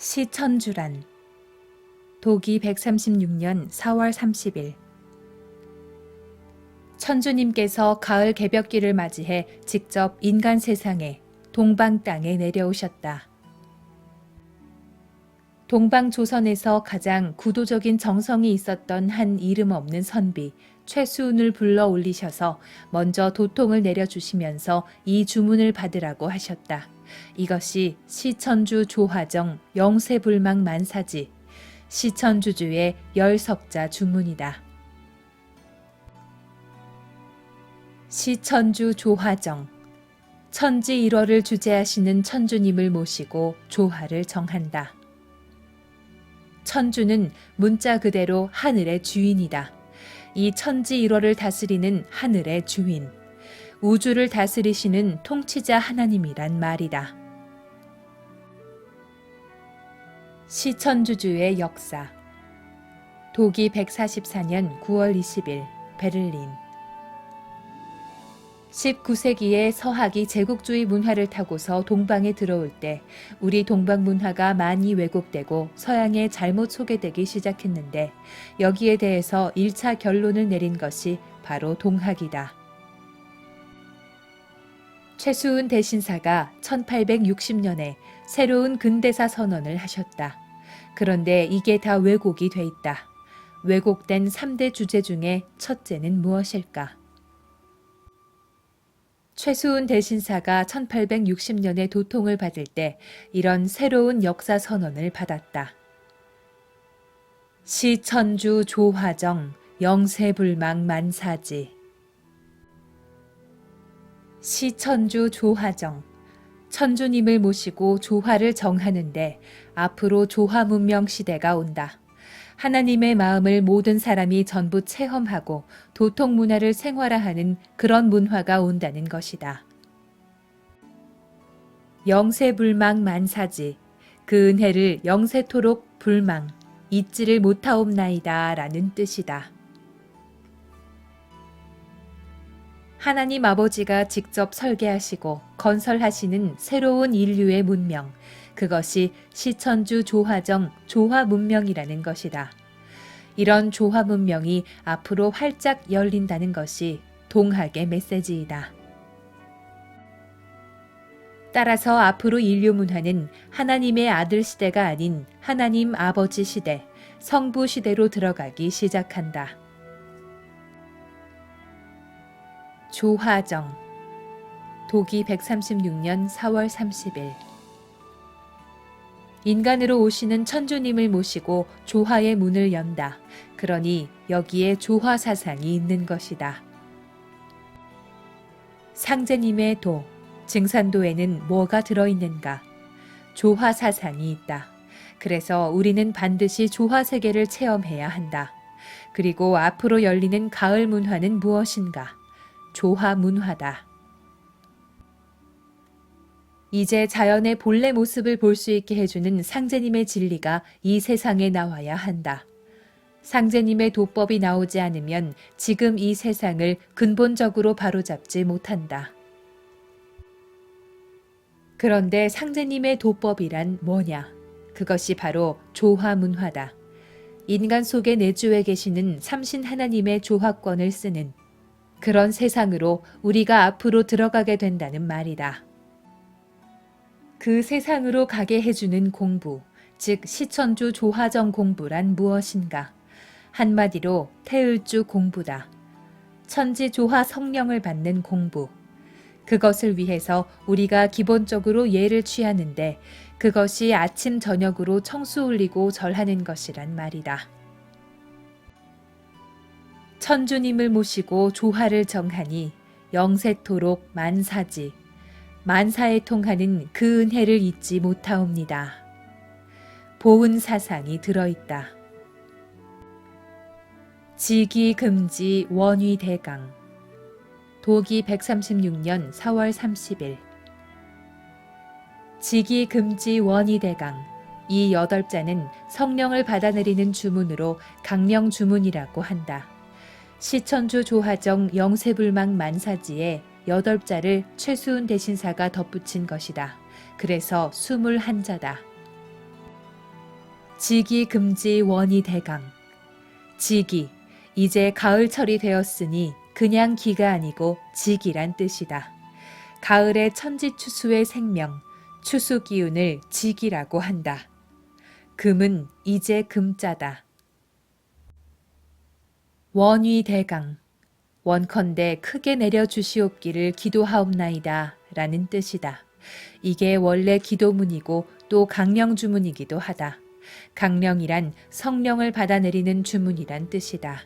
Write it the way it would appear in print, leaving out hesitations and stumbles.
시천주란 도기 136년 4월 30일 천주님께서 가을 개벽기를 맞이해 직접 인간 세상에 동방 땅에 내려오셨다. 동방 조선에서 가장 구도적인 정성이 있었던 한 이름 없는 선비 최수운을 불러 올리셔서 먼저 도통을 내려주시면서 이 주문을 받으라고 하셨다. 이것이 시천주 조화정 영세불망 만사지 시천주주의 열석자 주문이다. 시천주 조화정 천지일월을 주재하시는 천주님을 모시고 조화를 정한다. 천주는 문자 그대로 하늘의 주인이다. 이 천지일월을 다스리는 하늘의 주인, 우주를 다스리시는 통치자 하나님이란 말이다. 시천주주의 역사 도기 144년 9월 20일 베를린 19세기에 서학이 제국주의 문화를 타고서 동방에 들어올 때 우리 동방 문화가 많이 왜곡되고 서양에 잘못 소개되기 시작했는데 여기에 대해서 1차 결론을 내린 것이 바로 동학이다. 최수운 대신사가 1860년에 새로운 근대사 선언을 하셨다. 그런데 이게 다 왜곡이 돼 있다. 왜곡된 3대 주제 중에 첫째는 무엇일까? 최수운 대신사가 1860년에 도통을 받을 때 이런 새로운 역사 선언을 받았다. 시천주 조화정 영세불망 만사지. 시천주 조화정 천주님을 모시고 조화를 정하는데 앞으로 조화 문명 시대가 온다. 하나님의 마음을 모든 사람이 전부 체험하고 도통 문화를 생활화하는 그런 문화가 온다는 것이다. 영세불망 만사지, 그 은혜를 영세토록 불망, 잊지를 못하옵나이다 라는 뜻이다. 하나님 아버지가 직접 설계하시고 건설하시는 새로운 인류의 문명, 그것이 시천주 조화정 조화 문명이라는 것이다. 이런 조화 문명이 앞으로 활짝 열린다는 것이 동학의 메시지이다. 따라서 앞으로 인류 문화는 하나님의 아들 시대가 아닌 하나님 아버지 시대, 성부 시대로 들어가기 시작한다. 조화정 도기 136년 4월 30일 인간으로 오시는 천주님을 모시고 조화의 문을 연다. 그러니 여기에 조화 사상이 있는 것이다. 상제님의 도, 증산도에는 뭐가 들어있는가? 조화 사상이 있다. 그래서 우리는 반드시 조화 세계를 체험해야 한다. 그리고 앞으로 열리는 가을 문화는 무엇인가? 조화 문화다. 이제 자연의 본래 모습을 볼 수 있게 해주는 상제님의 진리가 이 세상에 나와야 한다. 상제님의 도법이 나오지 않으면 지금 이 세상을 근본적으로 바로잡지 못한다. 그런데 상제님의 도법이란 뭐냐? 그것이 바로 조화문화다. 인간 속에 내주해 계시는 삼신 하나님의 조화권을 쓰는 그런 세상으로 우리가 앞으로 들어가게 된다는 말이다. 그 세상으로 가게 해주는 공부, 즉 시천주 조화정 공부란 무엇인가? 한마디로 태을주 공부다. 천지 조화 성령을 받는 공부. 그것을 위해서 우리가 기본적으로 예를 취하는데 그것이 아침 저녁으로 청수 올리고 절하는 것이란 말이다. 천주님을 모시고 조화를 정하니 영세토록 만사지. 만사에 통하는 그 은혜를 잊지 못하옵니다. 보은 사상이 들어있다. 지기금지 원위대강 도기 136년 4월 30일 지기금지 원위대강 이 8자는 성령을 받아내리는 주문으로 강령주문이라고 한다. 시천주 조화정 영세불망 만사지에 8자를 최수운 대신사가 덧붙인 것이다. 그래서 21자다. 지기 금지 원이 대강. 지기, 이제 가을철이 되었으니 그냥 기가 아니고 지기란 뜻이다. 가을의 천지추수의 생명, 추수 기운을 지기라고 한다. 금은 이제 금자다. 원위 대강. 원컨대 크게 내려주시옵기를 기도하옵나이다 라는 뜻이다. 이게 원래 기도문이고 또 강령 주문이기도 하다. 강령이란 성령을 받아내리는 주문이란 뜻이다.